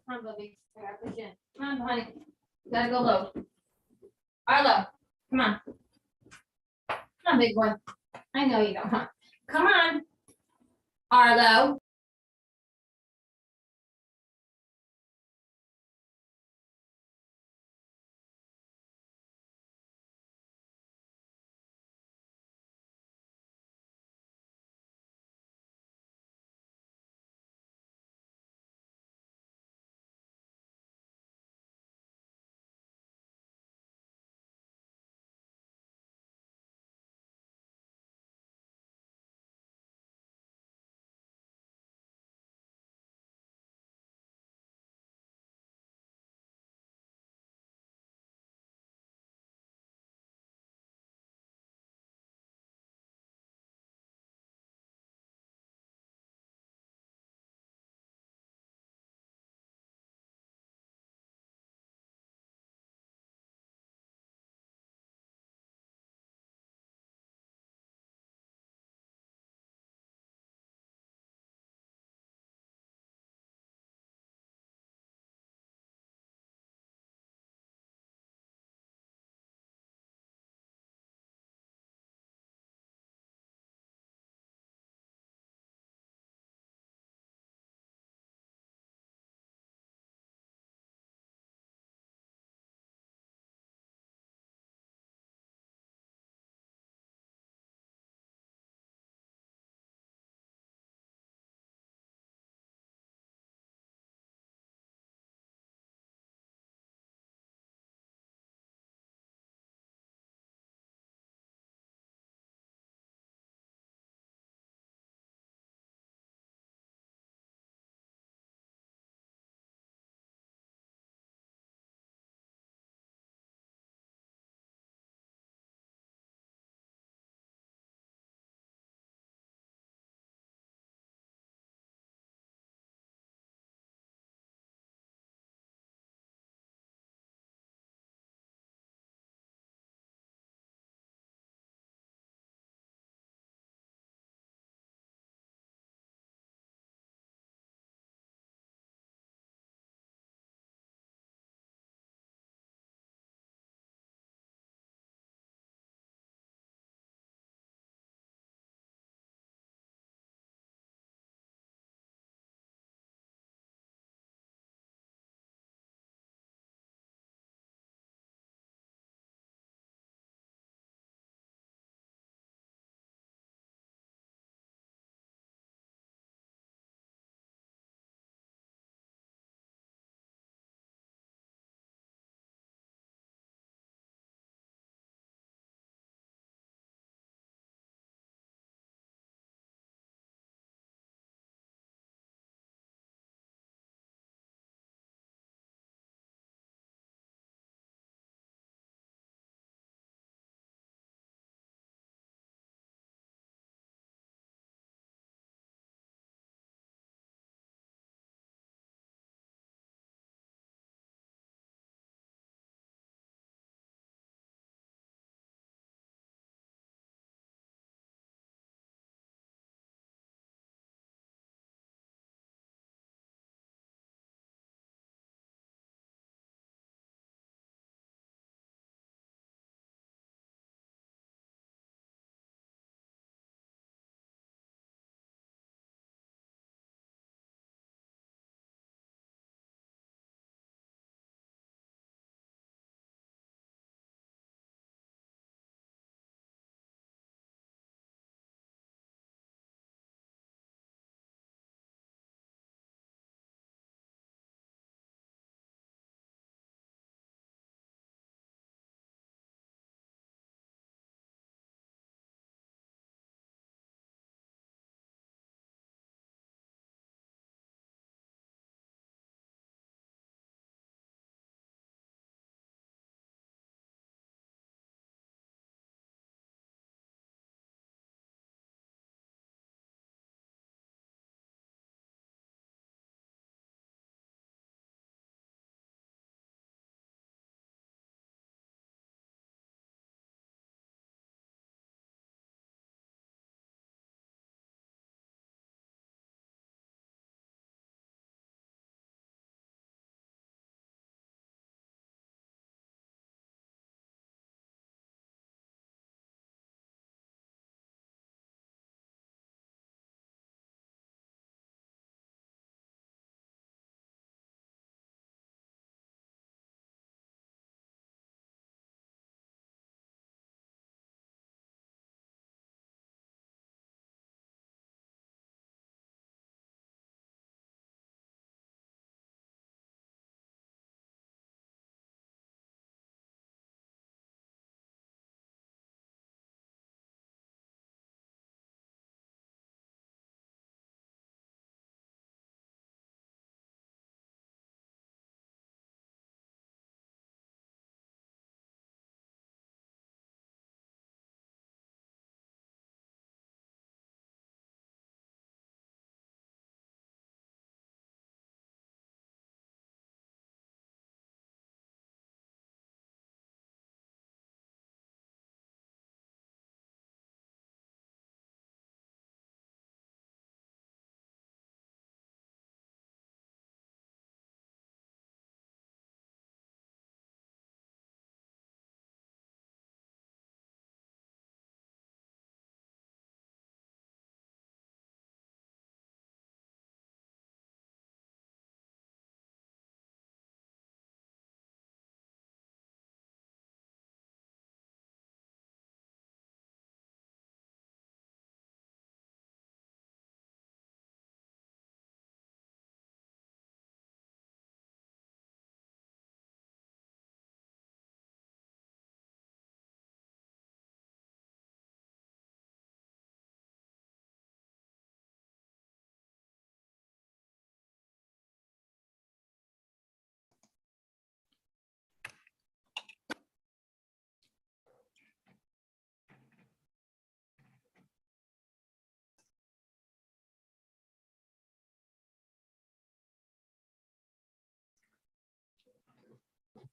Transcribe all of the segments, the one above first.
Come on, Bubby. I gotta push in. Come on, honey. You gotta go low. Arlo, come on. Come on, big boy. I know you don't, huh? Come on. Arlo.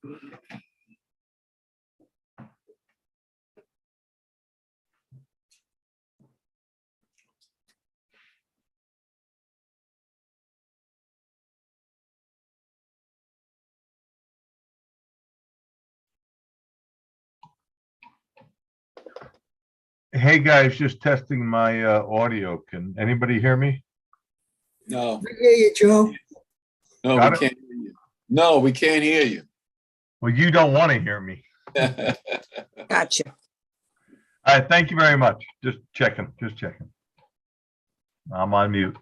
Hey guys, just testing my audio. Can anybody hear me? No, I hear you, Joe. no, Got we it? can't hear you. No, we can't hear you. Well, you don't want to hear me. Gotcha. All right, thank you very much. Just checking. I'm on mute.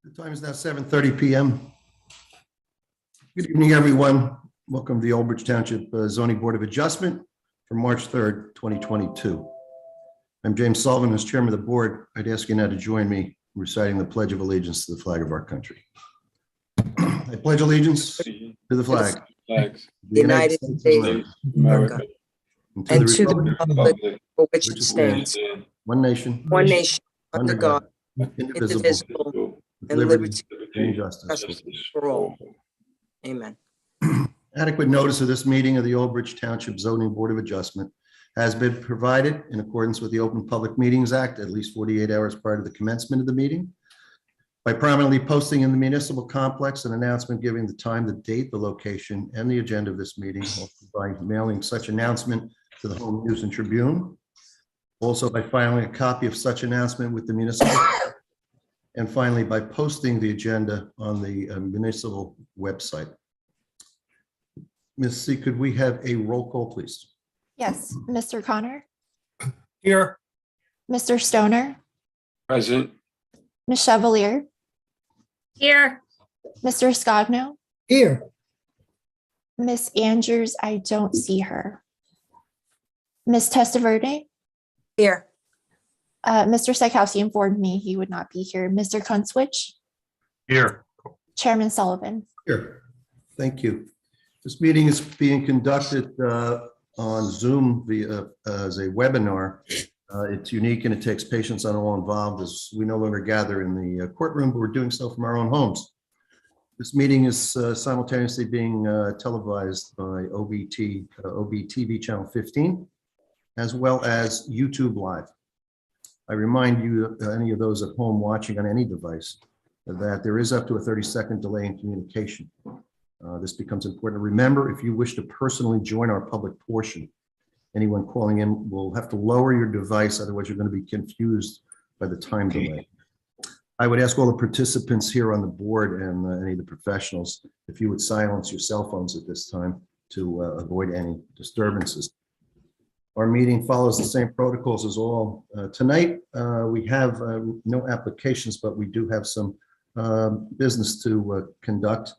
The time is now 7:30 p.m. Good evening, everyone. Welcome to the Old Bridge Township Zoning Board of Adjustment for March 3rd, 2022. I'm James Sullivan, as chairman of the board. I'd ask you now to join me in reciting the Pledge of Allegiance to the flag of our country. I pledge allegiance to the flag Flags. of the United States of States America, of America. and And to to the the republic republic for which which it is stands, one nation, one nation, under under God, indivisible, indivisible, with and liberty liberty and justice. for all. Amen. Adequate notice of this meeting of the Old Bridge Township Zoning Board of Adjustment has been provided in accordance with the Open Public Meetings Act at least 48 hours prior to the commencement of the meeting. By prominently posting in the municipal complex an announcement giving the time, the date, the location, and the agenda of this meeting, also by mailing such announcement to the Home News and Tribune, also by filing a copy of such announcement with the municipal, and finally by posting the agenda on the municipal website. Ms. C, could we have a roll call, please? Yes, Mr. Connor, Here. Mr. Stoner, Present. Ms. Chevalier, Here. Mr. Scogno, Here. Miss Andrews, I don't see her. Miss Testaverde, Here. Mr. Psychowski informed me he would not be here. Mr. Kunstwich, Here. Chairman Sullivan. Here. Thank you. This meeting is being conducted on Zoom via as a webinar. It's unique and it takes patience on all involved, as we no longer gather in the courtroom, but we're doing so from our own homes. This meeting is simultaneously being televised by OBTV Channel 15, as well as YouTube Live. I remind you, any of those at home watching on any device, that there is up to a 30-second delay in communication. This becomes important to remember if you wish to personally join our public portion. Anyone calling in will have to lower your device, otherwise you're going to be confused by the time delay. I would ask all the participants here on the board and any of the professionals, if you would silence your cell phones at this time to avoid any disturbances. Our meeting follows the same protocols as all. Tonight, we have no applications, but we do have some business to conduct.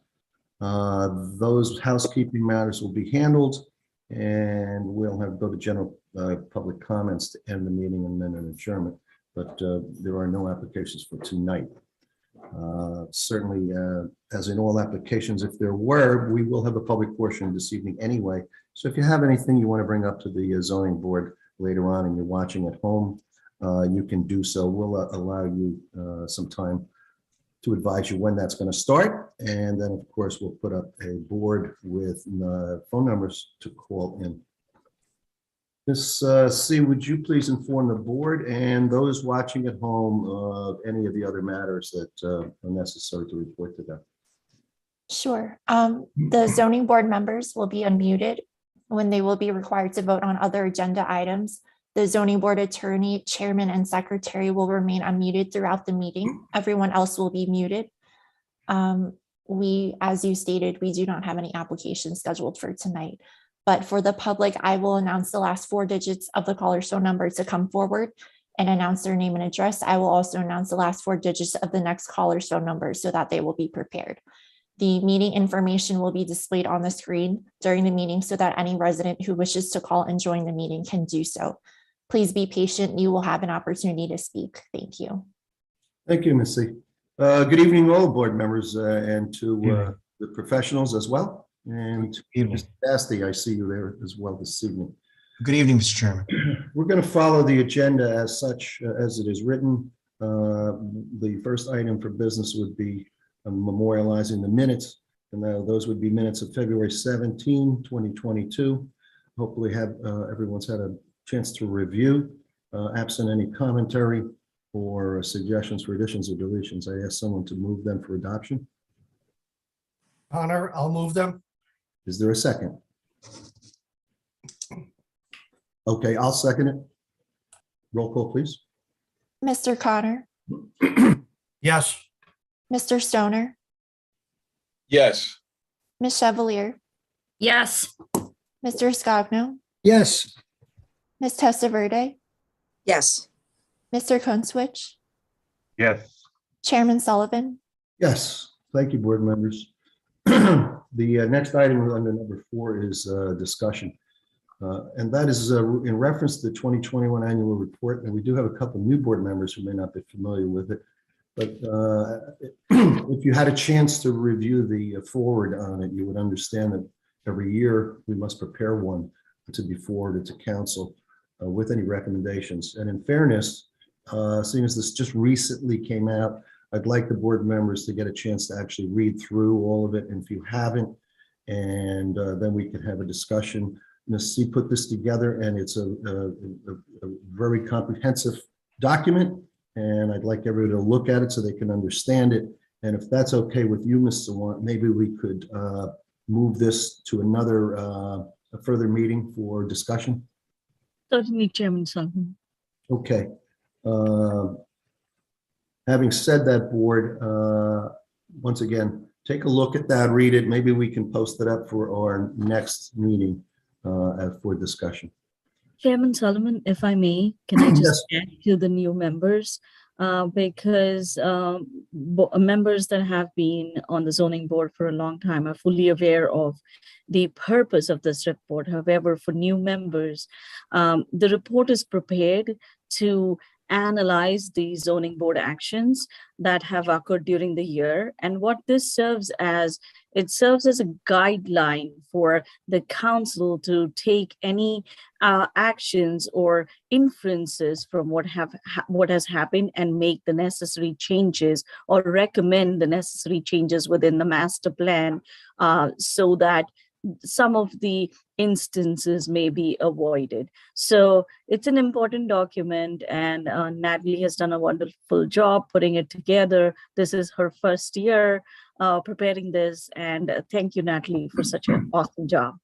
Those housekeeping matters will be handled, and we'll go to general public comments to end the meeting and then an adjournment. But there are no applications for tonight. Certainly, as in all applications, if there were, we will have a public portion this evening anyway. So if you have anything you want to bring up to the zoning board later on and you're watching at home, you can do so. We'll allow you some time to advise you when that's going to start. And then, of course, we'll put up a board with phone numbers to call in. Ms. C, would you please inform the board and those watching at home of any of the other matters that are necessary to report to them? Sure. The zoning board members will be unmuted when they will be required to vote on other agenda items. The zoning board attorney, chairman, and secretary will remain unmuted throughout the meeting. Everyone else will be muted. As you stated, we do not have any applications scheduled for tonight. But for the public, I will announce the last 4 digits of the caller's phone number to come forward and announce their name and address. I will also announce the last 4 digits of the next caller's phone number so that they will be prepared. The meeting information will be displayed on the screen during the meeting so that any resident who wishes to call and join the meeting can do so. Please be patient. You will have an opportunity to speak. Thank you. Thank you, Missy. Good evening, all board members, and to the professionals as well. And Evening. Mr. Basti, I see you there as well this evening. Good evening, Mr. Chairman. We're going to follow the agenda as such, as it is written. The first item for business would be memorializing the minutes, and those would be minutes of February 17, 2022. Hopefully everyone's had a chance to review. Absent any commentary or suggestions for additions or deletions, I ask someone to move them for adoption. Connor, I'll move them. Is there a second? Okay, I'll second it. Roll call, please. Mr. Connor, Yes. Mr. Stoner, Yes. Ms. Chevalier, Yes. Mr. Scogno, Yes. Ms. Testaverde, Yes. Mr. Kunstwich, Yes, Chairman Sullivan. Yes, thank you, board members. The next item under number 4 is discussion. And that is in reference to the 2021 annual report. And we do have a couple new board members who may not be familiar with it. But if you had a chance to review the forward on it, you would understand that every year we must prepare one to be forwarded to council with any recommendations. And in fairness, seeing as this just recently came out, I'd like the board members to get a chance to actually read through all of it. And if you haven't, and then we can have a discussion. Ms. C put this together, and it's a very comprehensive document. And I'd like everybody to look at it so they can understand it. And if that's okay with you, Mr. Sawant, maybe we could move this to another, a further meeting for discussion. Certainly, Chairman Sullivan. Okay. Having said that, board, once again, take a look at that, read it. Maybe we can post it up for our next meeting for discussion. Chairman Sullivan, if I may, can I just add to the new members? Because members that have been on the zoning board for a long time are fully aware of the purpose of this report. However, for new members, the report is prepared to analyze the zoning board actions that have occurred during the year. And what this serves as, it serves as a guideline for the council to take any actions or inferences from what has happened and make the necessary changes or recommend the necessary changes within the master plan so that some of the instances may be avoided. So it's an important document, and Natalie has done a wonderful job putting it together. This is her first year preparing this, and thank you, Natalie, for such an awesome job.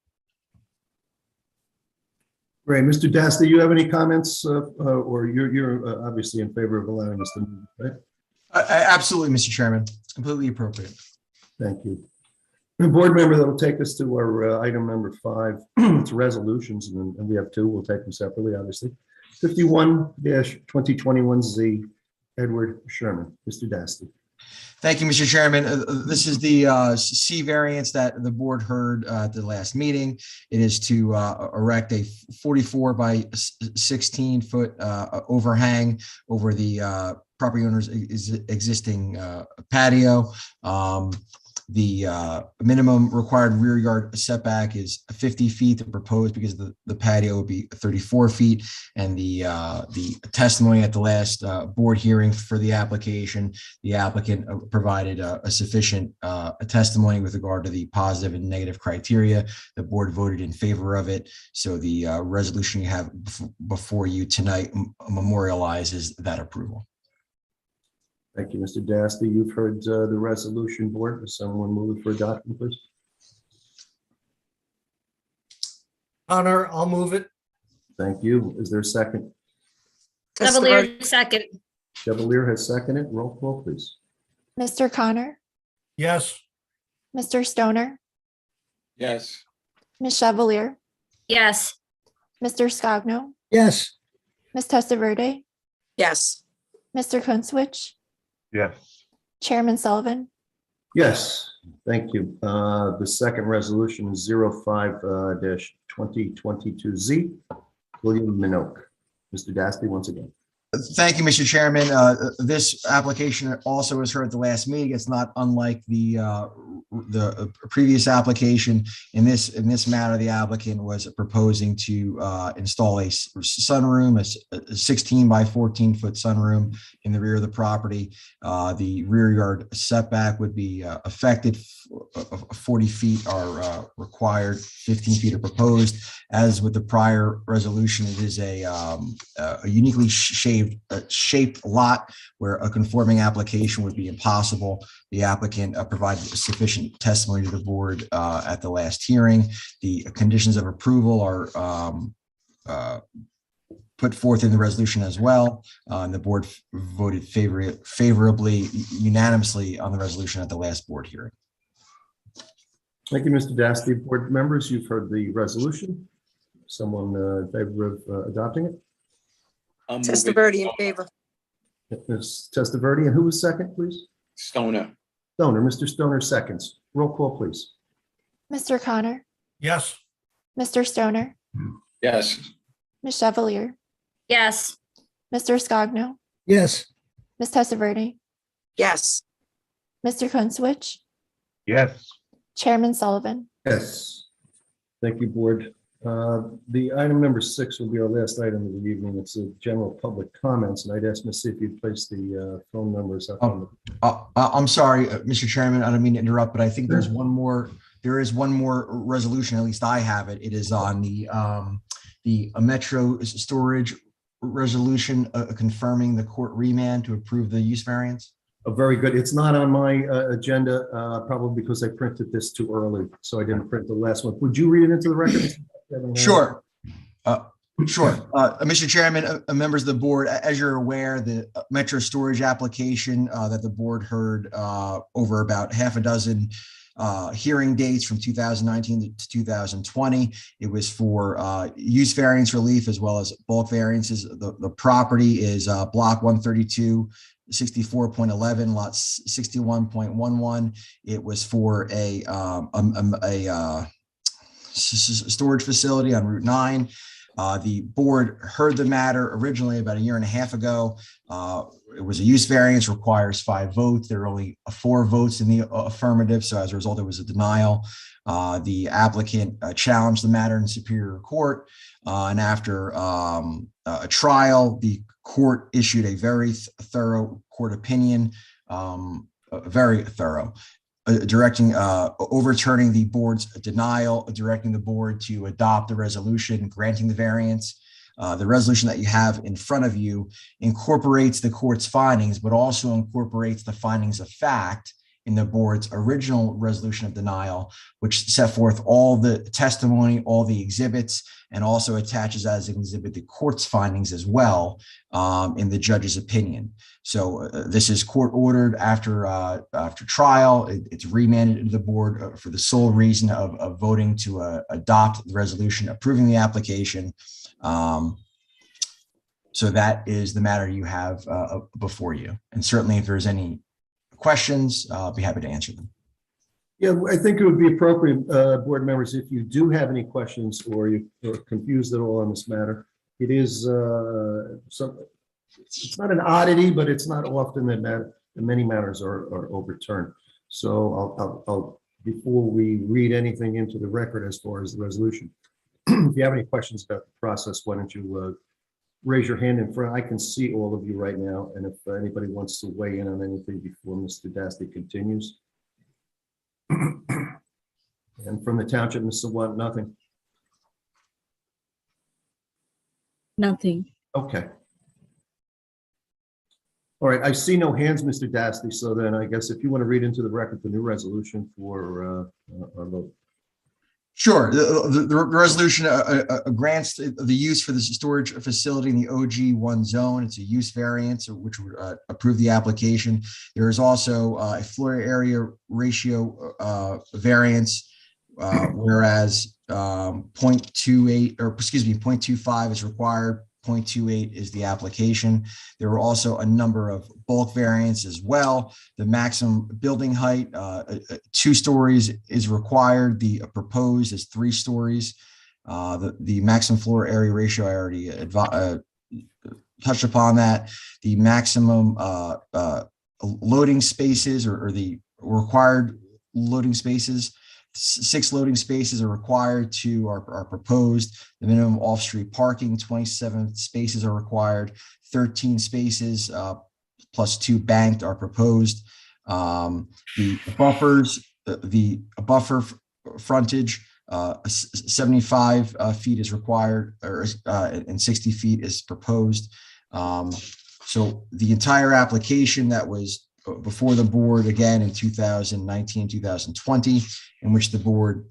Great. Mr. Das, do you have any comments, or you're obviously in favor of allowing us to move, right? Absolutely, Mr. Chairman. It's completely appropriate. Thank you. The board member that will take us to our item number 5, it's resolutions, and we have 2. We'll take them separately, obviously. 51-2021Z, Edward Sherman. Mr. Dasty. Thank you, Mr. Chairman. This is the C variance that the board heard at the last meeting. It is to erect a 44 by 16 foot overhang over the property owner's existing patio. The minimum required rear yard setback is 50 feet. The proposed, because the patio would be 34 feet. And the testimony at the last board hearing for the application, the applicant provided a sufficient testimony with regard to the positive and negative criteria. The board voted in favor of it. So the resolution you have before you tonight memorializes that approval. Thank you, Mr. Dasty. You've heard the resolution, board. Does someone move it for adoption, please? Connor, I'll move it. Thank you. Is there a second? Chevalier, second. Chevalier has seconded. Roll call, please. Mr. Connor, Yes. Mr. Stoner, Yes. Ms. Chevalier, Yes. Mr. Scogno, Yes. Ms. Testaverde, Yes. Mr. Kunstwich, yes, Chairman Sullivan. Yes, thank you. The second resolution is 05-2022Z, William Minogue. Mr. Dasty, once again. Thank you, Mr. Chairman. This application also was heard at the last meeting. It's not unlike the previous application. In this matter, the applicant was proposing to install a sunroom, a 16 by 14 foot sunroom in the rear of the property. The rear yard setback would be affected. 40 feet are required, 15 feet are proposed. As with the prior resolution, it is a uniquely shaped lot where a conforming application would be impossible. The applicant provided sufficient testimony to the board at the last hearing. The conditions of approval are put forth in the resolution as well. And the board voted favorably, unanimously on the resolution at the last board hearing. Thank you, Mr. Dasty. Board members, you've heard the resolution. Someone in favor of adopting it? Testaverde in favor. Ms. Testaverde, and who was second, please? Stoner. Stoner. Mr. Stoner seconds. Roll call, please. Mr. Connor, yes, Mr. Stoner, Yes. Ms. Chevalier, Yes. Mr. Scogno, yes, Ms. Testaverde, Yes. Mr. Kunzwich, yes, Chairman Sullivan. Yes. Thank you, board. The item number 6 will be our last item of the evening. It's a general public comments, and I'd ask Ms. if you'd place the phone numbers up on the. I'm sorry, Mr. Chairman, I don't mean to interrupt, but I think there is one more resolution, at least I have it. It is on the Metro storage resolution confirming the court remand to approve the use variance. Oh, very good. It's not on my agenda, probably because I printed this too early, so I didn't print the last one. Would you read it into the record? Sure. Sure. Mr. Chairman, members of the board, as you're aware, the Metro storage application that the board heard over about half a dozen hearing dates from 2019 to 2020. It was for use variance relief as well as bulk variances. The property is block 132, 64.11, lot 61.11. It was for a storage facility on Route 9. The board heard the matter originally about a year and a half ago. It was a use variance, requires 5 votes. There are only 4 votes in the affirmative. So as a result, it was a denial. The applicant challenged the matter in Superior Court. And after a trial, the court issued a very thorough court opinion, very thorough, overturning the board's denial, directing the board to adopt the resolution, granting the variance. The resolution that you have in front of you incorporates the court's findings, but also incorporates the findings of fact in the board's original resolution of denial, which set forth all the testimony, all the exhibits, and also attaches as an exhibit the court's findings as well in the judge's opinion. So this is court ordered after trial. It's remanded to the board for the sole reason of voting to adopt the resolution approving the application. So that is the matter you have before you. And certainly if there's any questions, I'll be happy to answer them. Yeah, I think it would be appropriate, board members, if you do have any questions or you're confused at all on this matter. It is it's not an oddity, but it's not often that many matters are overturned. So I'll before we read anything into the record as far as the resolution, if you have any questions about the process, why don't you raise your hand in front? I can see all of you right now, and if anybody wants to weigh in on anything before Mr. Dasty continues. And from the township, Mr. Watt, nothing. Nothing. Okay. All right, I see no hands, Mr. Dasty, so then I guess if you want to read into the record the new resolution for our vote. Sure. The resolution grants the use for the storage facility in the OG1 zone. It's a use variance, which would approve the application. There is also a floor area ratio variance, whereas 0.28, or excuse me, 0.25 is required 0.28 is the application. There were also a number of bulk variants as well. The maximum building height, 2 stories is required. The proposed is 3 stories. The maximum floor area ratio, I already touched upon that. The maximum loading spaces or the required loading spaces, 6 loading spaces are required to are proposed. The minimum off-street parking, 27 spaces are required. 13 spaces plus 2 banked are proposed. The buffers, the buffer frontage, 75 feet is required, and 60 feet is proposed. So the entire application that was before the board again in 2019, 2020, in which the board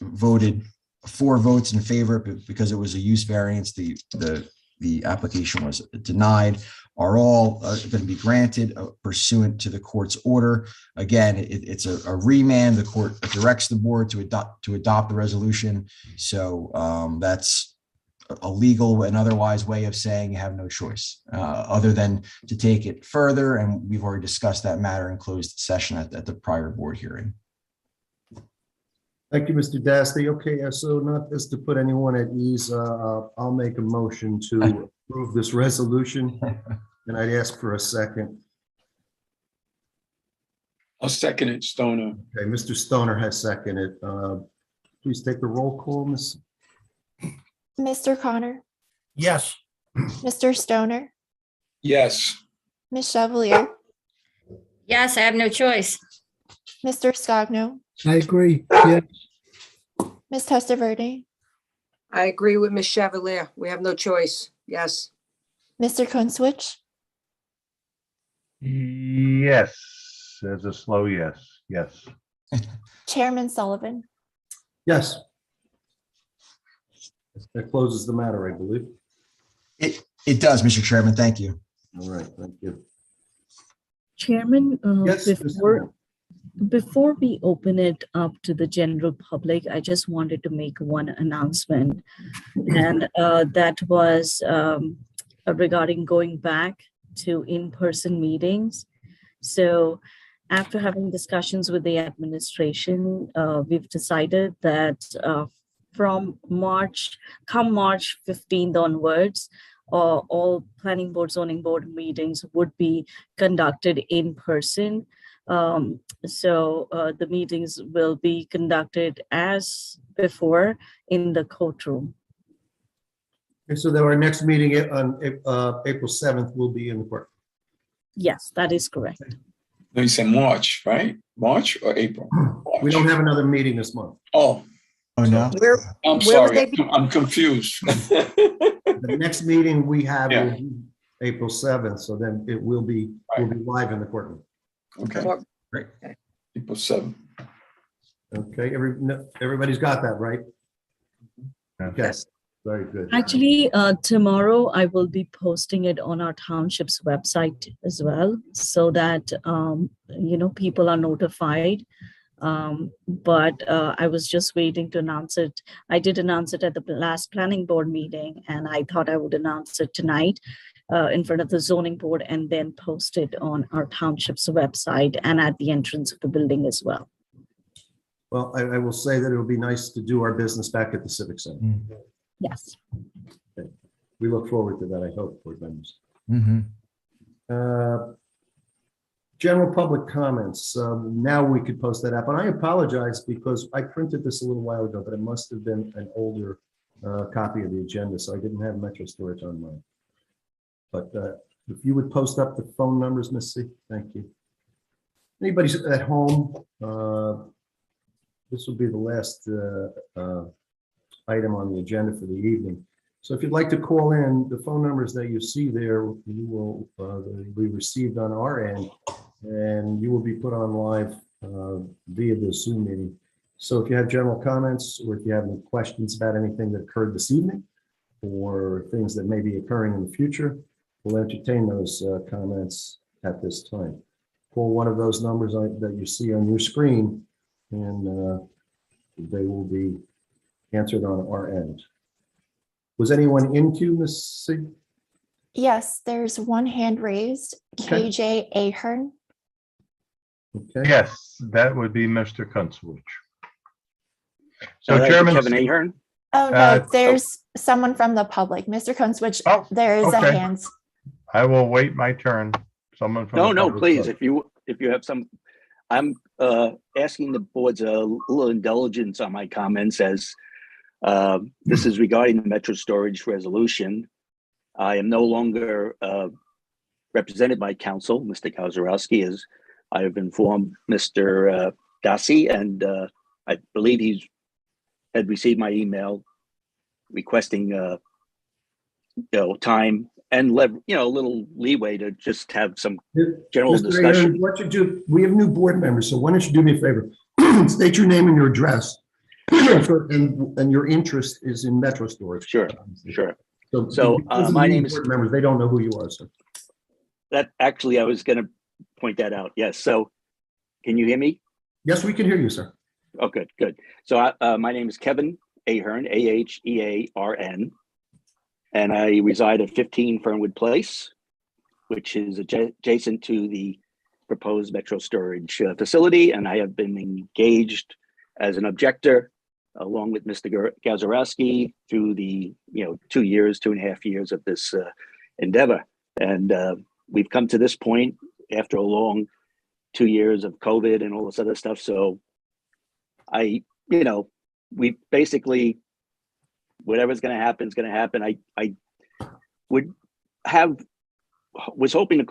voted 4 votes in favor because it was a use variance, the application was denied, are all going to be granted pursuant to the court's order. Again, it's a remand. The court directs the board to adopt the resolution. So that's a legal and otherwise way of saying you have no choice other than to take it further. And we've already discussed that matter in closed session at the prior board hearing. Thank you, Mr. Dasty. Okay, so not just to put anyone at ease, I'll make a motion to approve this resolution, and I'd ask for a second. I'll second it, Stoner. Okay, Mr. Stoner has seconded. Please take the roll call, Ms. Mr. Connor, Yes. Mr. Stoner, Yes. Ms. Chevalier, Yes, I have no choice. Mr. Scogno, I agree. Yes. Ms. Testaverde, I agree with Ms. Chevalier. We have no choice. Yes. Mr. Kunzwich, Yes, as a slow yes, yes. Chairman Sullivan. Yes. That closes the matter, I believe. It does, Mr. Chairman. Thank you. All right, thank you. Chairman, Yes, Mr. Moore. before we open it up to the general public, I just wanted to make one announcement. And that was regarding going back to in-person meetings. So after having discussions with the administration, we've decided that from March 15th onwards, all planning board, zoning board meetings would be conducted in person. So the meetings will be conducted as before in the courtroom. Okay, so then our next meeting on April 7th will be in the court. Yes, that is correct. No, you said March, right? March or April? March. We don't have another meeting this month. Oh, Oh, no. Where, I'm Where would sorry. they be? I'm confused. The next meeting we have Yeah. will be April 7th, so then it will be, we'll be live in the courtroom. Okay, Great. April 7th. Okay, everybody's got that, right? Okay, Yes. very good. Actually, tomorrow I will be posting it on our township's website as well, so that people are notified. But I was just waiting to announce it. I did announce it at the last planning board meeting, and I thought I would announce it tonight in front of the zoning board and then post it on our township's website and at the entrance of the building as well. Well, I will say that it'll be nice to do our business back at the Civic Center. Yes. We look forward to that, I hope, board members. Mhm. General public comments. Now we could post that up, and I apologize because I printed this a little while ago, but it must have been an older copy of the agenda, so I didn't have Metro Storage on mine. But if you would post up the phone numbers, Ms. C, thank you. Anybody's at home, this will be the last item on the agenda for the evening. So if you'd like to call in, the phone numbers that you see there, you will be received on our end, and you will be put on live via the Zoom meeting. So if you have general comments, or if you have any questions about anything that occurred this evening, or things that may be occurring in the future, we'll entertain those comments at this time. Call one of those numbers that you see on your screen, and they will be answered on our end. Was anyone in queue, Ms. C? Yes, there's one hand raised, Okay. KJ Ahern. Okay. Yes, that would be Mr. Kunzwich. So that'd be Chairman. Kevin Ahern. Oh, Uh, no, there's someone from the public. Mr. Kunzwich, Oh, there is a okay. hand. I will wait my turn. Someone from. No, the no, public please, first. if you have some, I'm asking the board's a little indulgence on my comments as this is regarding the Metro Storage resolution. I am no longer represented by counsel, Mr. Gazarovski, as I have informed Mr. Dassi, and I believe he's had received my email requesting time and a little leeway to just have some general Mr. discussion. Ahern, what you do, we have new board members, so why don't you do me a favor? State your name and your address. And your interest is in Metro Storage. Sure. So my my name name is- board members, they don't know who you are, so. That actually, I was going to point that out. Yes. So can you hear me? Yes, we can hear you, sir. Oh, good. So my name is Kevin Ahern, Ahearn, and I reside at 15 Fernwood Place, which is adjacent to the proposed Metro Storage facility. And I have been engaged as an objector along with Mr. Gazarovski through the 2.5 years of this endeavor. And we've come to this point after a long 2 years of COVID and all this other stuff. So we basically, whatever's going to happen is going to happen. I was hoping to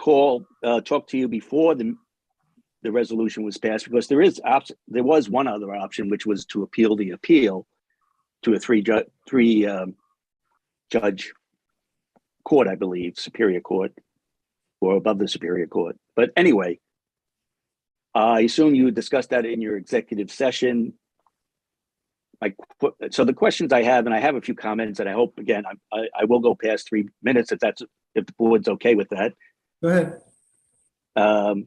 talk to you before the resolution was passed, because there was one other option, which was to appeal the appeal to a three judge court, I believe, Superior Court, or above the Superior Court. But anyway, I assume you discussed that in your executive session. So the questions I have, and I have a few comments, and I hope, again, I will go past 3 minutes if the board's okay with that. Go ahead.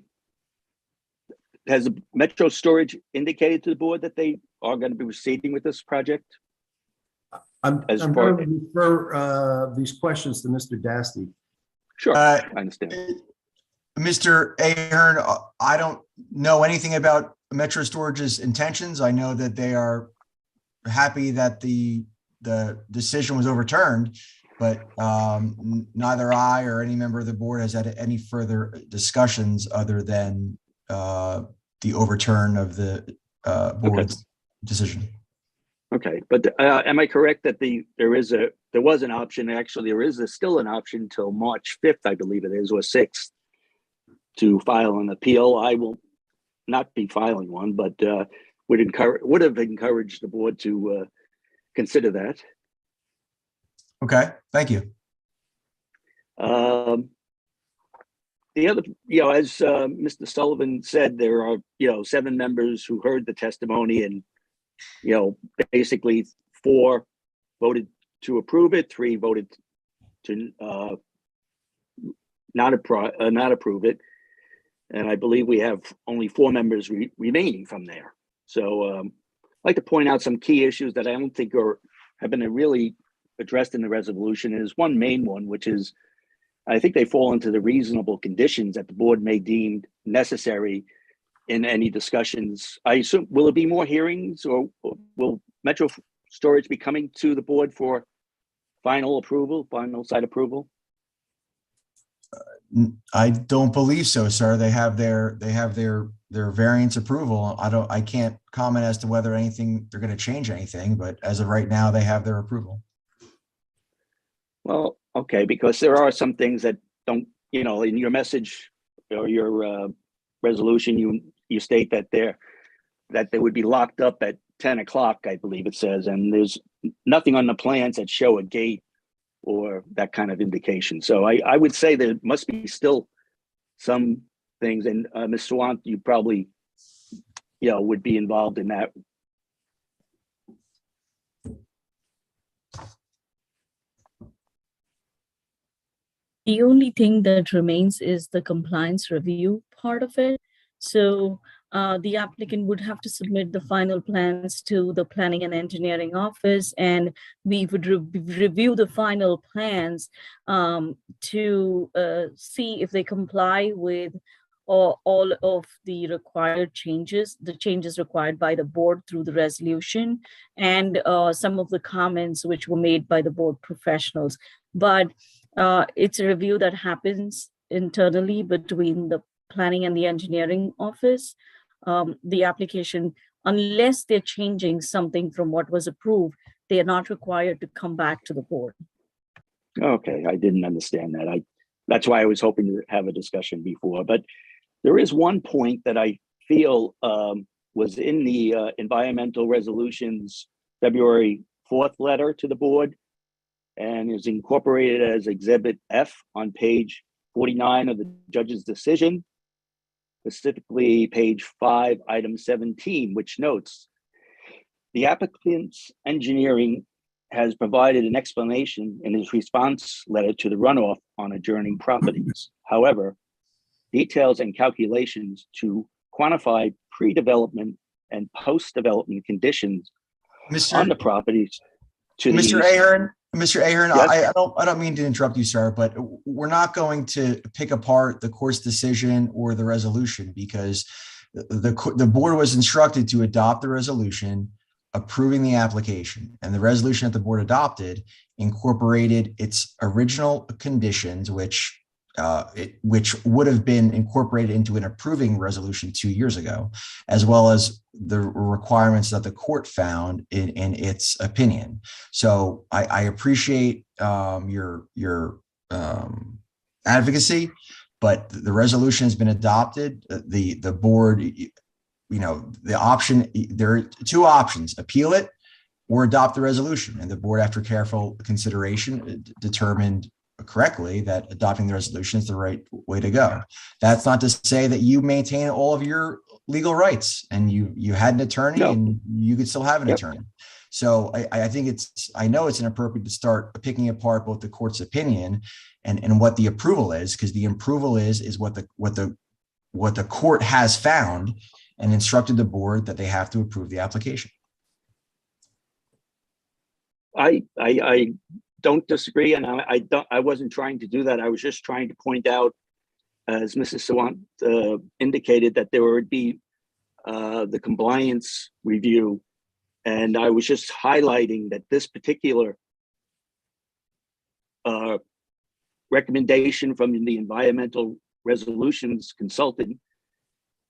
Has Metro Storage indicated to the board that they are going to be proceeding with this project? I'm As going far- to refer these questions to Mr. Dasty. Sure, I understand. Mr. Ahern, I don't know anything about Metro Storage's intentions. I know that they are happy that the decision was overturned, but neither I or any member of the board has had any further discussions other than the overturn of the board's decision. Okay, but am I correct that there was an option, actually there is still an option till March 5th, I believe it is, or 6th, to file an appeal? I will not be filing one, but would have encouraged the board to consider that. Okay, thank you. The other, as Mr. Sullivan said, there are, 7 members who heard the testimony, and, basically 4 voted to approve it, 3 voted to not approve it. And I believe we have only 4 members remaining from there. So I'd like to point out some key issues that I don't think have been really addressed in the resolution. And there's one main one, which is, I think they fall into the reasonable conditions that the board may deem necessary in any discussions. I assume, will there be more hearings, or will Metro Storage be coming to the board for final site approval? I don't believe so, sir. They have their variance approval. I can't comment as to whether they're going to change anything, but as of right now, they have their approval. Well, okay, because there are some things that don't, in your message or your resolution, you state that they would be locked up at 10 o'clock, I believe it says, and there's nothing on the plans that show a gate or that kind of indication. So I would say there must be still some things, and Ms. Swan, you probably, would be involved in that. The only thing that remains is the compliance review part of it. So the applicant would have to submit the final plans to the Planning and Engineering Office, and we would review the final plans to see if they comply with all of the required changes, the changes required by the board through the resolution, and some of the comments which were made by the board professionals. But it's a review that happens internally between the Planning and the Engineering Office. The application, unless they're changing something from what was approved, they are not required to come back to the board. Okay, I didn't understand that. That's why I was hoping to have a discussion before. But there is one point that I feel was in the environmental resolutions February 4th letter to the board, and is incorporated as Exhibit F on page 49 of the judge's decision, specifically page 5, item 17, which notes the applicant's engineering has provided an explanation in his response letter to the runoff on adjoining properties. However, details and calculations to quantify pre-development and post-development conditions on the properties to the Mr. Ahern, Yes. I don't mean to interrupt you, sir, but we're not going to pick apart the court's decision or the resolution, because the board was instructed to adopt the resolution approving the application, and the resolution that the board adopted incorporated its original conditions, which would have been incorporated into an approving resolution 2 years ago, as well as the requirements that the court found in its opinion. So I appreciate your advocacy, but the resolution has been adopted. The board, the option, there are two options: appeal it or adopt the resolution. And the board, after careful consideration, determined correctly that adopting the resolution is the right way to go. That's not to say that you maintain all of your legal rights, and you had an attorney. No. And you could still have an Yep. attorney. So I think I know it's inappropriate to start picking apart both the court's opinion and what the approval is, because the approval is what the court has found and instructed the board that they have to approve the application. I don't disagree, and I wasn't trying to do that. I was just trying to point out, as Mrs. Sawant indicated, that there would be the compliance review, and I was just highlighting that this particular recommendation from the environmental resolutions consultant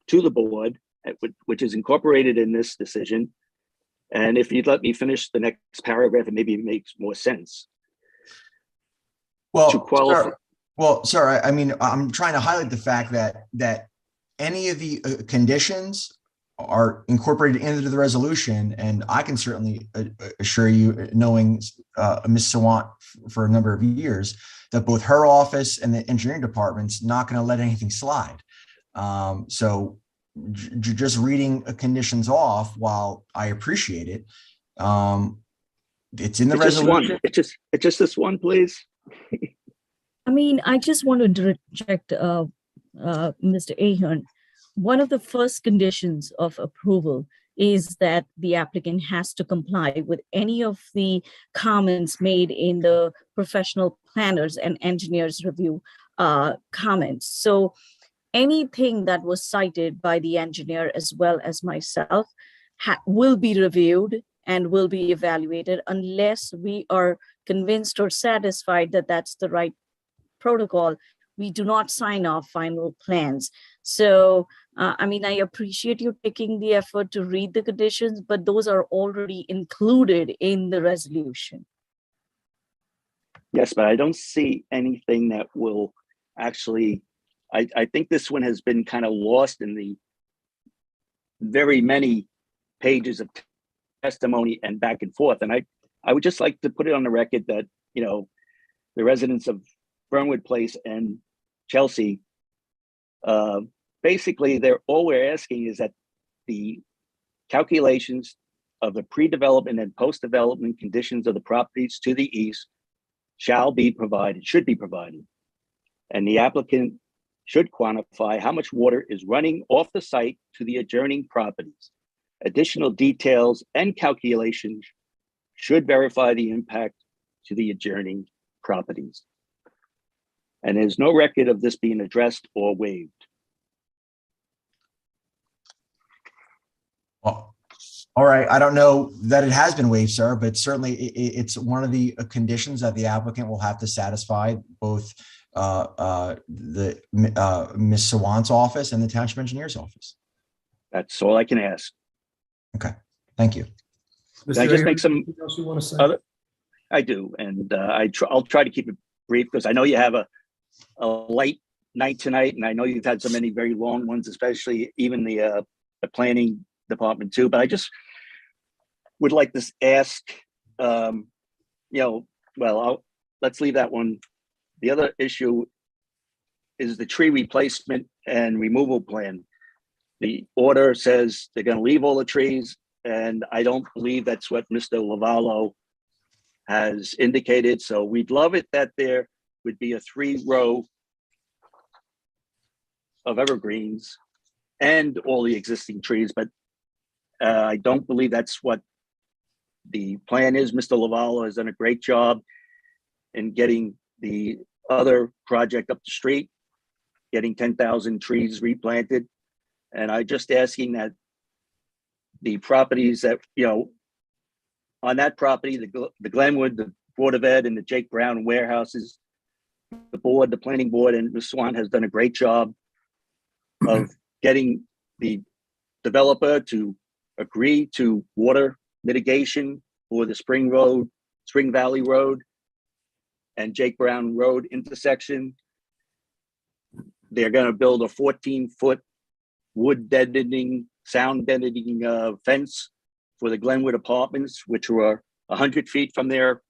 to the board, which is incorporated in this decision. And if you'd let me finish the next paragraph, it maybe makes more sense. Well, To qualify. sir, I mean, I'm trying to highlight the fact that any of the conditions are incorporated into the resolution, and I can certainly assure you, knowing Ms. Sawant for a number of years, that both her office and the engineering department's not going to let anything slide. So just reading conditions off, while I appreciate it, it's in the resolution. It's just this one, please. I mean, I just want to interject, Mr. Ahern. One of the first conditions of approval is that the applicant has to comply with any of the comments made in the professional planners and engineers review comments. So anything that was cited by the engineer as well as myself will be reviewed and will be evaluated unless we are convinced or satisfied that that's the right protocol. We do not sign off final plans. So, I mean, I appreciate you taking the effort to read the conditions, but those are already included in the resolution. Yes, but I don't see anything that will actually, I think this one has been kind of lost in the very many pages of testimony and back and forth. And I would just like to put it on the record that, the residents of Fernwood Place and Chelsea, basically all we're asking is that the calculations of the pre-development and post-development conditions of the properties to the east should be provided. And the applicant should quantify how much water is running off the site to the adjoining properties. Additional details and calculations should verify the impact to the adjoining properties. And there's no record of this being addressed or waived. Well, all right. I don't know that it has been waived, sir, but certainly it's one of the conditions that the applicant will have to satisfy, both Ms. Sawant's office and the township engineer's office. That's all I can ask. Okay, thank you. Can I just make some Anything else you want to say? other? I do, and I'll try to keep it brief because I know you have a late night tonight, and I know you've had so many very long ones, especially even the planning department too. But I just would like to ask, let's leave that one. The other issue is the tree replacement and removal plan. The order says they're going to leave all the trees, and I don't believe that's what Mr. Lavallo has indicated. So we'd love it that there would be a 3-row of evergreens and all the existing trees, but I don't believe that's what the plan is. Mr. Lavallo has done a great job in getting the other project up the street, getting 10,000 trees replanted. And I just asking that the properties that, on that property, the Glenwood, the Board of Ed, and the Jake Brown warehouses, the planning board, and Ms. Swan has done a great job of getting the developer to agree to water mitigation for the Spring Valley Road and Jake Brown Road intersection. They're going to build a 14-foot wood deadening, sound deadening fence for the Glenwood apartments, which were 100 feet from their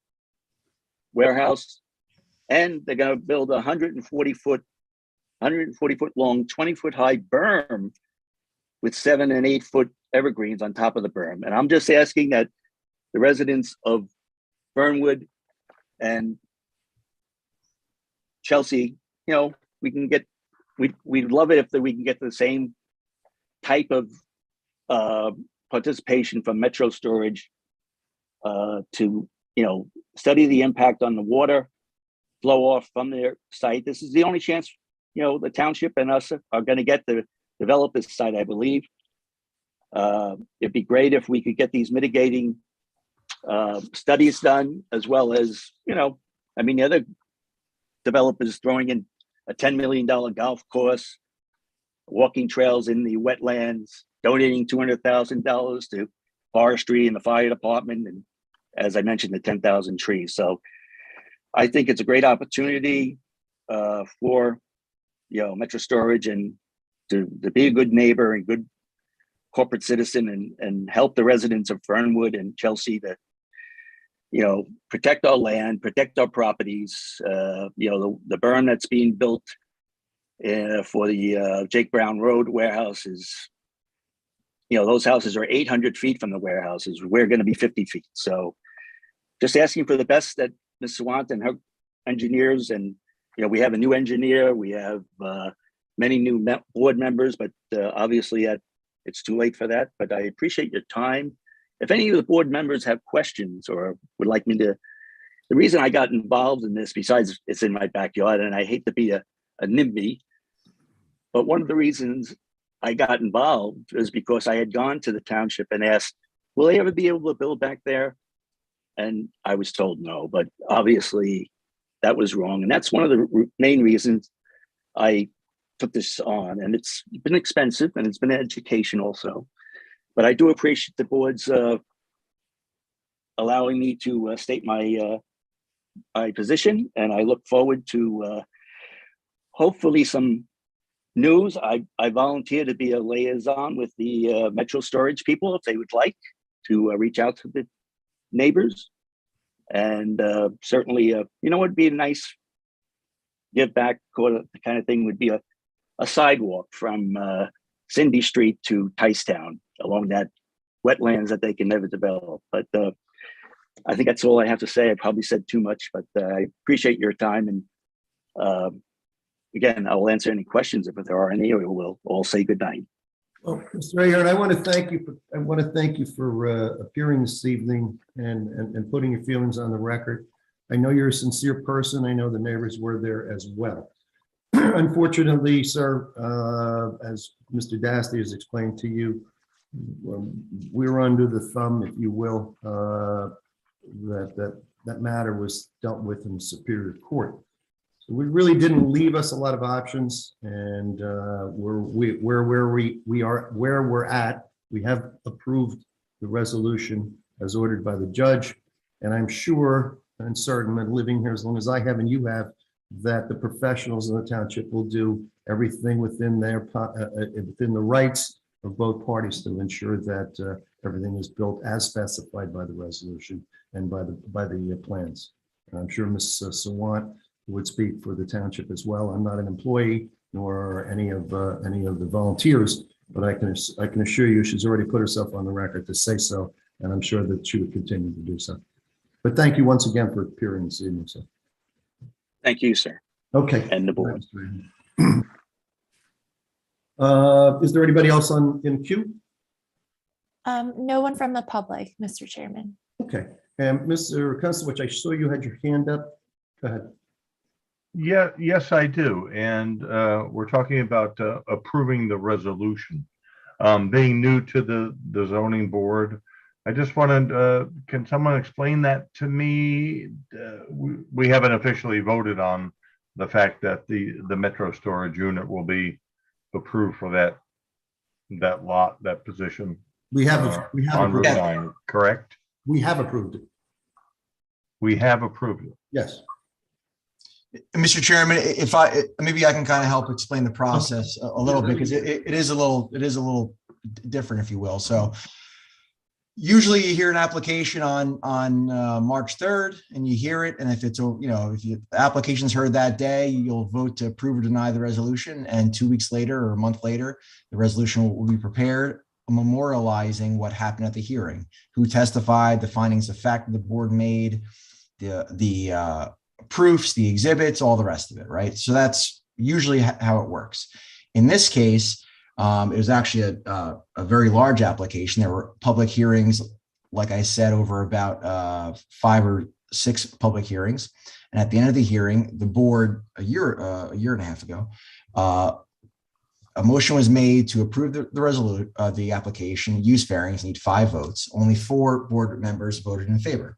warehouse. And they're going to build a 140 foot long, 20-foot high berm with 7 and 8 foot evergreens on top of the berm. And I'm just asking that the residents of Fernwood and Chelsea, we'd love it if we can get the same type of participation from Metro Storage to, study the impact on the water flow off from their site. This is the only chance, the township and us are going to get to develop this site, I believe. It'd be great if we could get these mitigating studies done, as well as, the other developers throwing in a $10 million golf course, walking trails in the wetlands, donating $200,000 to forestry and the fire department, and as I mentioned, the 10,000 trees. So I think it's a great opportunity for Metro Storage and to be a good neighbor and good corporate citizen and help the residents of Fernwood and Chelsea to protect our land, protect our properties. The berm that's being built for the Jake Brown Road warehouse is, those houses are 800 feet from the warehouses. We're going to be 50 feet. So just asking for the best that Ms. Sawant and her engineers, and, we have a new engineer, we have many new board members, but obviously it's too late for that. But I appreciate your time. If any of the board members have questions or would like me to, the reason I got involved in this, besides it's in my backyard and I hate to be a NIMBY, but one of the reasons I got involved is because I had gone to the township and asked, will they ever be able to build back there? And I was told no, but obviously that was wrong. And that's one of the main reasons I took this on. And it's been expensive and it's been an education also. But I do appreciate the board's allowing me to state my position. And I look forward to hopefully some news. I volunteer to be a liaison with the Metro Storage people if they would like to reach out to the neighbors. And certainly, it'd be a nice give back kind of thing would be a sidewalk from Cindy Street to Ticetown along that wetlands that they can never develop. But I think that's all I have to say. I probably said too much, but I appreciate your time and again, I'll answer any questions if there are any, or we'll all say goodnight. Well, Mr. Ahern, I want to thank you for appearing this evening and putting your feelings on the record. I know you're a sincere person. I know the neighbors were there as well. Unfortunately, sir, as Mr. Dasty has explained to you, we're under the thumb, if you will, that matter was dealt with in the Superior Court. So we really didn't leave us a lot of options, and where we're at, we have approved the resolution as ordered by the judge, and I'm sure and certain that living here as long as I have and you have, that the professionals in the township will do everything within within the rights of both parties to ensure that everything is built as specified by the resolution and by the plans. And I'm sure Ms. Sawant would speak for the township as well. I'm not an employee nor any of the volunteers, but I can assure you she's already put herself on the record to say so, and I'm sure that she would continue to do so. But thank you once again for appearing this evening, sir. Thank you, sir. Okay. And the board. Is there anybody else in queue? No one from the public, Mr. Chairman. Okay. And Mr. Konstowicz, I saw you had your hand up. Go ahead. Yeah, yes, I do. And we're talking about approving the resolution. Being new to the zoning board, I just wanted, can someone explain that to me? We haven't officially voted on the fact that the Metro storage unit will be approved for that lot, that position. We have on approved Route it. 9, correct? We have approved it. We have approved it. Yes. Mr. Chairman, maybe I can kind of help explain the process a little bit, because it is a little different, if you will. So usually you hear an application on March 3rd and you hear it. And if it's, if the application's heard that day, you'll vote to approve or deny the resolution. And 2 weeks later or a month later, the resolution will be prepared, memorializing what happened at the hearing, who testified, the findings of fact the board made, the proofs, the exhibits, all the rest of it, right? So that's usually how it works. In this case, it was actually a very large application. There were public hearings, like I said, over about 5 or 6 public hearings. And at the end of the hearing, the board, a year and a half ago, a motion was made to approve the application. Use variance, need 5 votes. Only 4 board members voted in favor.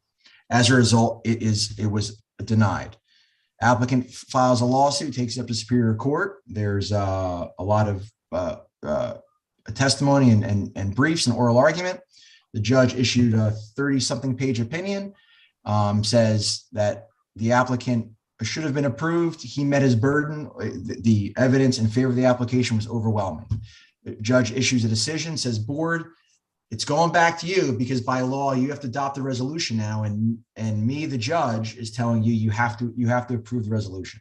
As a result, it was denied. Applicant files a lawsuit, takes it up to Superior Court. There's a lot of testimony and briefs and oral argument. The judge issued a 30-something page opinion, says that the applicant should have been approved. He met his burden. The evidence in favor of the application was overwhelming. The judge issues a decision, says, board, it's going back to you, because by law you have to adopt the resolution now, and me, the judge, is telling you you have to approve the resolution.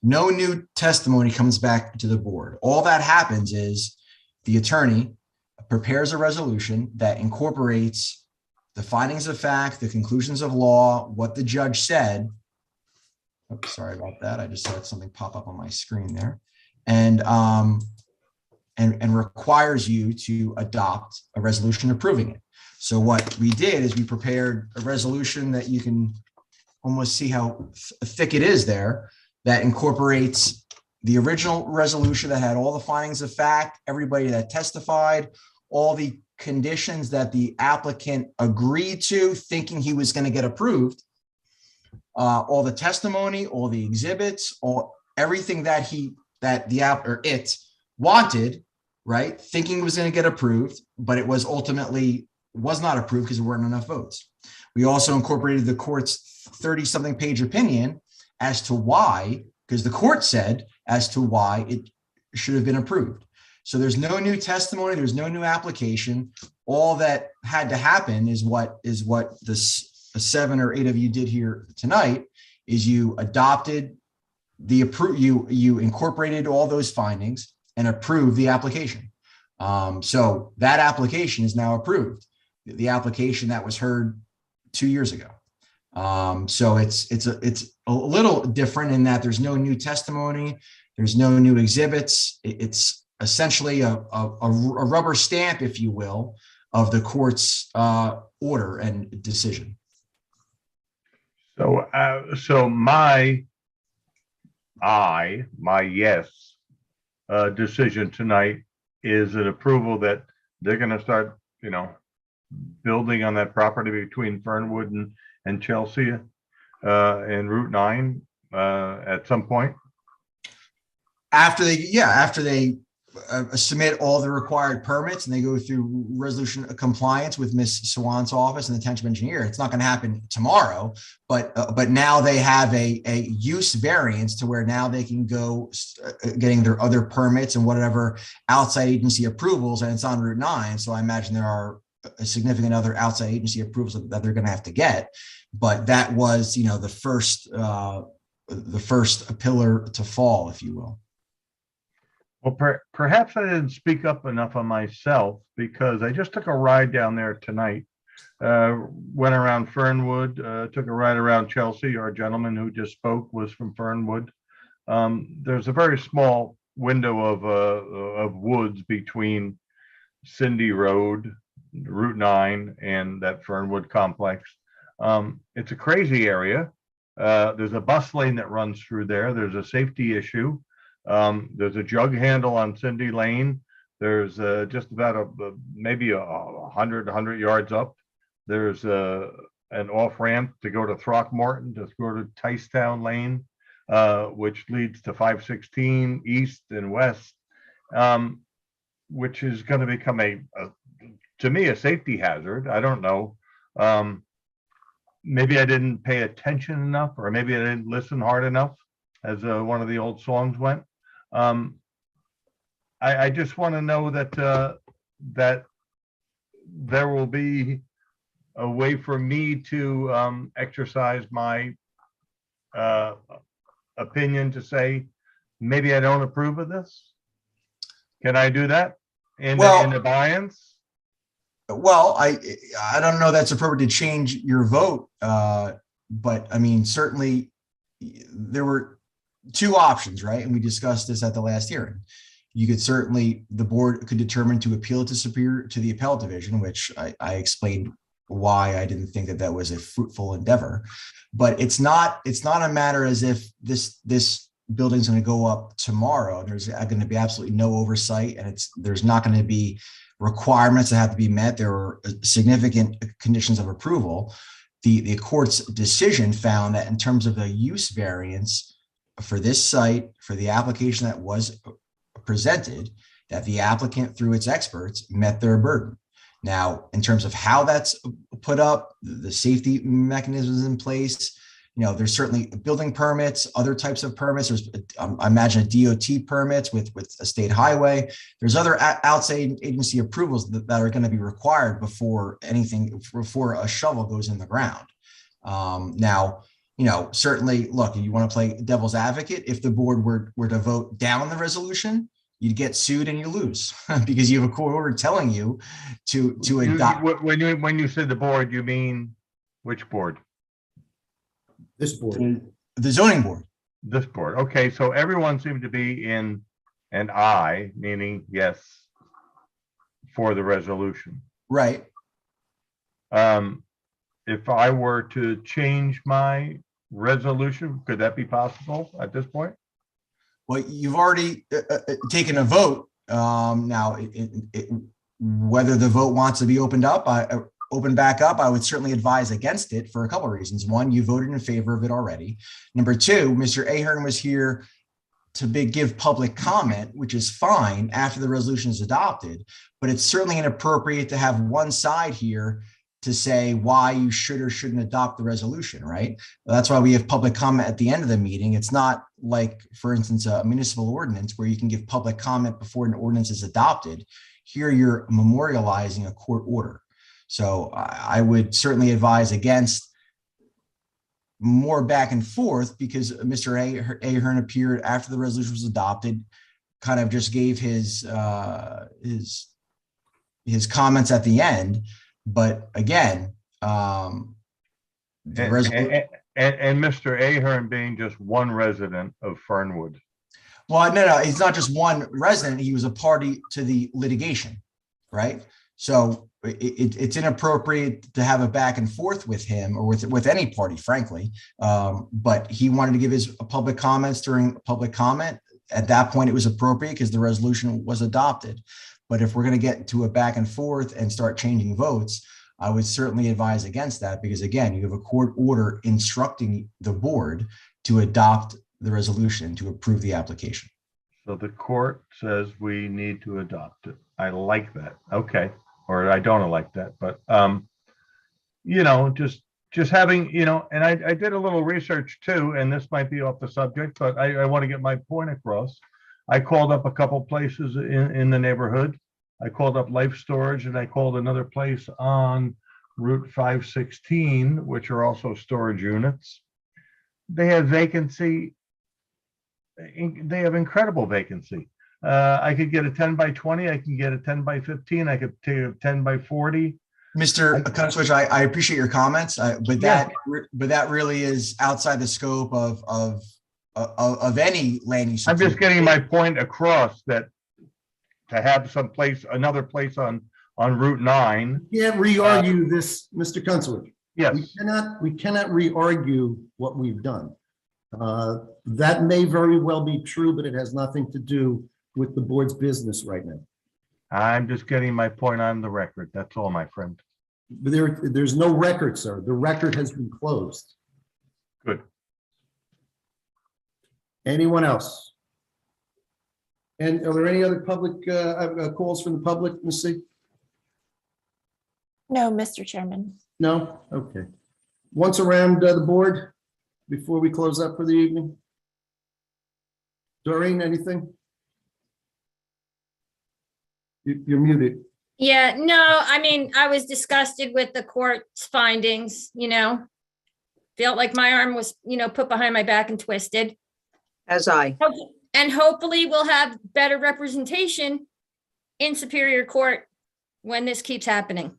No new testimony comes back to the board. All that happens is the attorney prepares a resolution that incorporates the findings of fact, the conclusions of law, what the judge said. Oops, sorry about that. I just saw something pop up on my screen there. And requires you to adopt a resolution approving it. So what we did is we prepared a resolution that you can almost see how thick it is there, that incorporates the original resolution that had all the findings of fact, everybody that testified, all the conditions that the applicant agreed to, thinking he was going to get approved, all the testimony, all the exhibits, everything that it wanted, right? Thinking it was going to get approved, but it was ultimately was not approved because there weren't enough votes. We also incorporated the court's 30-something page opinion as to why, because the court said as to why it should have been approved. So there's no new testimony, there's no new application. All that had to happen is what the 7 or 8 of you did here tonight, is you adopted you incorporated all those findings and approved the application. So that application is now approved. The application that was heard 2 years ago. So it's a little different in that there's no new testimony. There's no new exhibits. It's essentially a rubber stamp, if you will, of the court's order and decision. So my yes decision tonight is an approval that they're going to start, building on that property between Fernwood and Chelsea and Route 9 at some point. After they submit all the required permits and they go through resolution of compliance with Ms. Swan's office and the township engineer, it's not going to happen tomorrow, but now they have a use variance to where now they can go getting their other permits and whatever outside agency approvals, and it's on Route 9. So I imagine there are a significant other outside agency approvals that they're going to have to get. But that was, the first pillar to fall, if you will. Well, perhaps I didn't speak up enough on myself, because I just took a ride down there tonight. Went around Fernwood, took a ride around Chelsea. Our gentleman who just spoke was from Fernwood. There's a very small window of woods between Cindy Road, Route 9, and that Fernwood complex. It's a crazy area. There's a bus lane that runs through there. There's a safety issue. There's a jug handle on Cindy Lane. There's just about maybe 100 yards up. There's an off ramp to go to Throckmorton, to go to Ticetown Lane, which leads to 516 east and west, which is going to become to me, a safety hazard. I don't know. Maybe I didn't pay attention enough, or maybe I didn't listen hard enough, as one of the old songs went. I just want to know that there will be a way for me to exercise my opinion, to say maybe I don't approve of this. Can I do that in abeyance? Well, I don't know that's appropriate to change your vote, but I mean, certainly there were two options, right? And we discussed this at the last hearing. You could the board could determine to appeal it to the appellate division, which I explained why I didn't think that was a fruitful endeavor. But it's not a matter as if this building's going to go up tomorrow. There's going to be absolutely no oversight, and there's not going to be requirements that have to be met. There are significant conditions of approval. The court's decision found that in terms of the use variance for this site, for the application that was presented, that the applicant, through its experts, met their burden. Now, in terms of how that's put up, the safety mechanisms in place, there's certainly building permits, other types of permits. There's, I imagine, DOT permits with a state highway. There's other outside agency approvals that are going to be required before a shovel goes in the ground. Now, certainly, look, you want to play devil's advocate. If the board were to vote down the resolution, you'd get sued and you lose because you have a court order telling you to adopt. When you say the board, you mean which board? This board. The zoning board. This board. Okay, so everyone seemed to be in an aye, meaning yes, for the resolution. Right. If I were to change my resolution, could that be possible at this point? Well, you've already taken a vote. Now, whether the vote wants to be opened back up, I would certainly advise against it for a couple of reasons. One, you voted in favor of it already. Number two, Mr. Ahern was here to give public comment, which is fine after the resolution is adopted, but it's certainly inappropriate to have one side here to say why you should or shouldn't adopt the resolution, right? That's why we have public comment at the end of the meeting. It's not like, for instance, a municipal ordinance where you can give public comment before an ordinance is adopted. Here, you're memorializing a court order. So I would certainly advise against more back and forth, because Mr. Ahern appeared after the resolution was adopted, kind of just gave his comments at the end. But again, and Mr. Ahern being just one resident of Fernwood. Well, no, he's not just one resident. He was a party to the litigation, right? So it's inappropriate to have a back and forth with him or with any party, frankly. But he wanted to give his public comments during public comment. At that point, it was appropriate because the resolution was adopted. But if we're going to get to a back and forth and start changing votes, I would certainly advise against that because, again, you have a court order instructing the board to adopt the resolution to approve the application. So the court says we need to adopt it. I like that. Okay. Or I don't like that, but, you know, just having, you know, and I did a little research too, and this might be off the subject, but I want to get my point across. I called up a couple places in the neighborhood. I called up Life Storage and I called another place on Route 516, which are also storage units. They have vacancy. They have incredible vacancy. I could get a 10 by 20. I can get a 10 by 15. I could take a 10 by 40. Mr. Kunstwich, I appreciate your comments, but that really is outside the scope of any land use. I'm just getting my point across that to have another place on Route 9. You can't re-argue this, Mr. Kunstler. Yes. We cannot re-argue what we've done. That may very well be true, but it has nothing to do with the board's business right now. I'm just getting my point on the record. That's all, my friend. But there's no record, sir. The record has been closed. Good. Anyone else? And are there any other public calls from the public, Ms. C? No, Mr. Chairman. No? Okay. Once around the board before we close up for the evening? Doreen, anything? You're muted. Yeah, no, I mean, I was disgusted with the court's findings, you know. Felt like my arm was, you know, put behind my back and twisted. As I. And hopefully we'll have better representation in Superior Court when this keeps happening.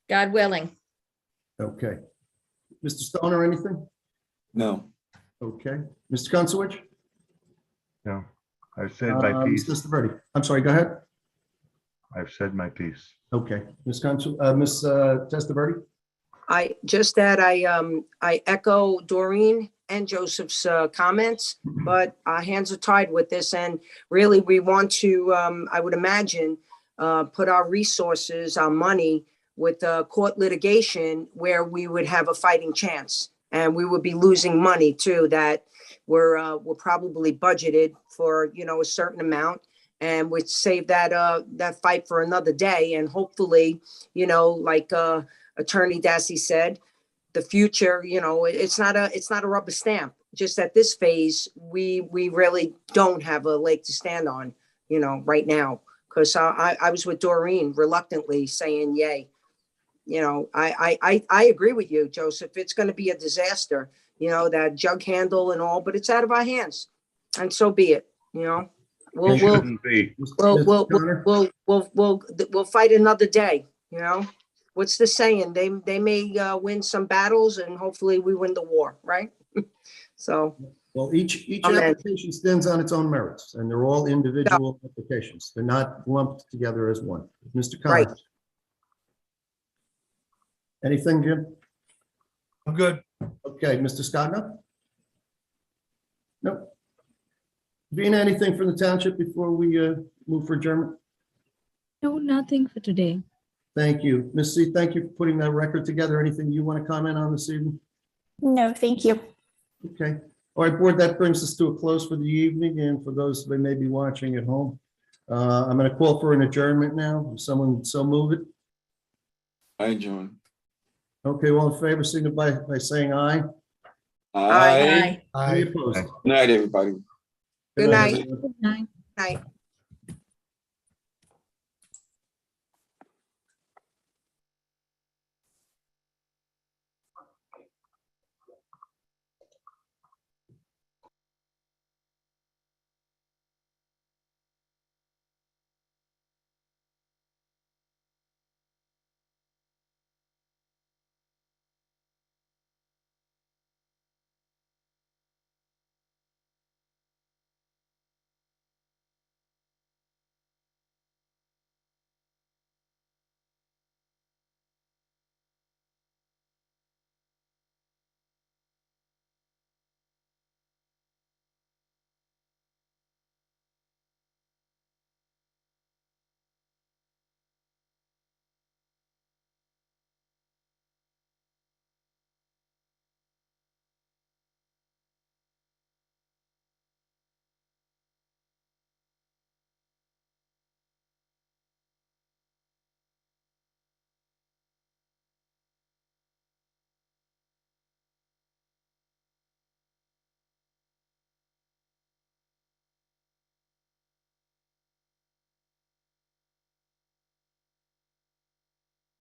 God willing. Okay. Mr. Stoner, anything? No. Okay. Mr. Kunstler? No, I've said my piece. Mr. Verdi. I'm sorry, go ahead. I've said my piece. Okay. Ms. Testaverde? I echo Doreen and Joseph's comments, but our hands are tied with this. And really, we want to, I would imagine, put our resources, our money with court litigation where we would have a fighting chance. And we would be losing money too, that we're probably budgeted for, you know, a certain amount. And we'd save that fight for another day. And hopefully, you know, like Attorney Dassey said, the future, you know, it's not a rubber stamp. Just at this phase, we really don't have a leg to stand on, you know, right now. Because I was with Doreen reluctantly saying yay. You know, I agree with you, Joseph. It's going to be a disaster, you know, that jug handle and all, but it's out of our hands. And so be it, you know. We'll fight another day, you know. What's the saying? They may win some battles and hopefully we win the war, right? So. Well, each application stands on its own merits, and they're all individual applications. They're not lumped together as one. Mr. Collins. Right. Anything, Jim? I'm good. Okay, Mr. Scott, no? Nope. Vina, anything from the township before we move for adjournment? No, nothing for today. Thank you. Ms. C, thank you for putting that record together. Anything you want to comment on this evening? No, thank you. Okay. All right, board, that brings us to a close for the evening, and for those that may be watching at home, I'm going to call for an adjournment now. If someone so move it. I join. Okay, all in favor, signify by saying aye. Aye. Any opposed? Good night, everybody. Good night. Good night. Night.